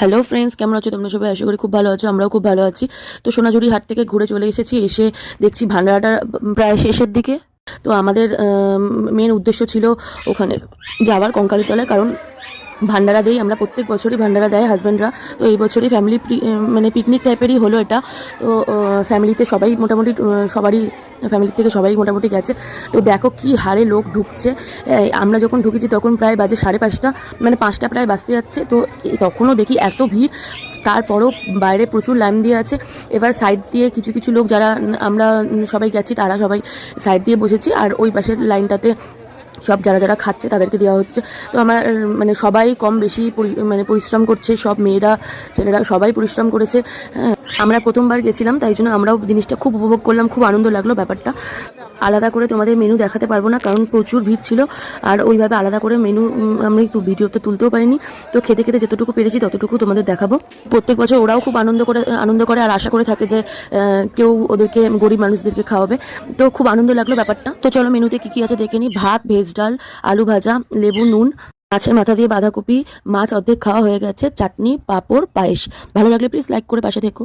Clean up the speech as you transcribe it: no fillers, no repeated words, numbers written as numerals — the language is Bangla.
হ্যালো ফ্রেন্ডস, কেমন আছো তোমরা সবাই? আশা করি খুব ভালো আছো, আমরাও খুব ভালো আছি। তো সোনাঝুরি হাট থেকে ঘুরে চলে এসেছি, এসে দেখছি ভান্ডারাটা প্রায় শেষের দিকে। তো আমাদের মেন উদ্দেশ্য ছিল ওখানে যাওয়ার কঙ্কালীতলায়, কারণ ভান্ডারা দেই আমরা, প্রত্যেক বছরই ভান্ডারা দেয় হাজব্যান্ডরা। তো এই বছরই ফ্যামিলি মানে পিকনিক টাইপেরই হলো এটা। তো ফ্যামিলিতে সবাই মোটামুটি সবারই ফ্যামিলির থেকে সবাই মোটামুটি গেছে। তো দেখো কি হারে লোক ঢুকছে। আমরা যখন ঢুকেছি তখন প্রায় বাজে 5:30, মানে 5টা প্রায় বাজতে যাচ্ছে। তো তখনও দেখি এত ভিড়, তারপরও বাইরে প্রচুর লাইন দিয়ে আছে। এবার সাইড দিয়ে কিছু কিছু লোক, যারা আমরা সবাই গেছি তারা সবাই সাইড দিয়ে বসেছি, আর ওই পাশের লাইনটাতে সব যারা যারা খাচ্ছে তাদেরকে দেওয়া হচ্ছে। তো আমার মানে সবাই কম বেশি মানে পরিশ্রম করছে, সব মেয়েরা ছেলেরা সবাই পরিশ্রম করেছে। হ্যাঁ, আমরা প্রথমবার গেছিলাম, তাই জন্য আমরাও জিনিসটা খুব উপভোগ করলাম, খুব আনন্দ লাগলো ব্যাপারটা। আলাদা করে তোমাদের মেনু দেখাতে পারবো না, কারণ প্রচুর ভিড় ছিল, আর ওইভাবে আলাদা করে মেনু আমরা একটু ভিডিওতে তুলতেও পারিনি। তো খেতে খেতে যতটুকু পেরেছি ততটুকু তোমাদের দেখাবো। প্রত্যেক বছর ওরাও খুব আনন্দ করে আর আশা করে থাকে যে কেউ ওদেরকে, গরিব মানুষদেরকে খাওয়াবে। তো খুব আনন্দ লাগলো ব্যাপারটা। তো চলো মেনুতে কি কি আছে দেখে নিই। ভাত, ভেজ ডাল, আলু ভাজা, লেবু, নুন, মাছের মাথা দিয়ে বাঁধাকপি, মাছ অর্ধেক খাওয়া হয়ে গেছে, চাটনি, পাঁপড়, পায়েস। ভালো লাগলে প্লিজ লাইক করে পাশে থেকো।